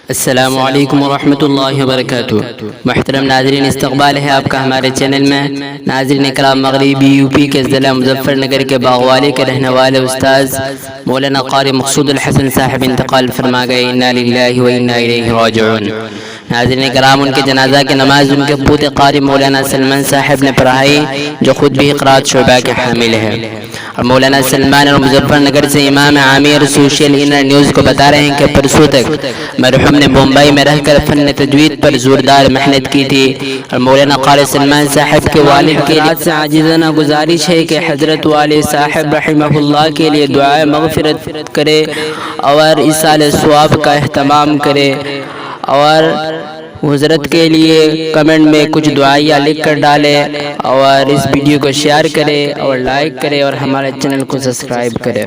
السلام علیکم ورحمۃ اللہ وبرکاتہ۔ محترم ناظرین، استقبال ہے آپ کا ہمارے چینل میں۔ ناظرین اکرام، مغربی یو پی کے ضلع مظفر نگر کے باغوالی کے رہنے والے استاذ مولانا قاری مقصود الحسن صاحب انتقال فرما گئے، انا للہ و انا الیہ راجعون۔ ناظرین اکرام، ان کے جنازہ کی نماز ان کے پوتے قاری مولانا سلمان صاحب نے پڑھائی، جو خود بھی قرات شعبہ کے حامل ہے، اور مولانا سلمان اور مظفر نگر سے امام عامر سوشل انر نیوز کو بتا رہے ہیں کہ پرسوں تک مرحوم نے بمبئی میں رہ کر فن تجوید پر زوردار محنت کی تھی، اور مولانا قاری سلمان صاحب کے والد کے لیے سے عاجزانہ گزارش ہے کہ حضرت والد صاحب رحمہ اللہ کے لیے دعائے مغفرت کرے اور ایصال ثواب کا اہتمام کرے، اور حضرت کے لیے کمنٹ میں کچھ دعائیاں لکھ کر ڈالے، اور اس ویڈیو کو شیئر کرے اور لائک کرے، اور ہمارے چینل کو سبسکرائب کرے۔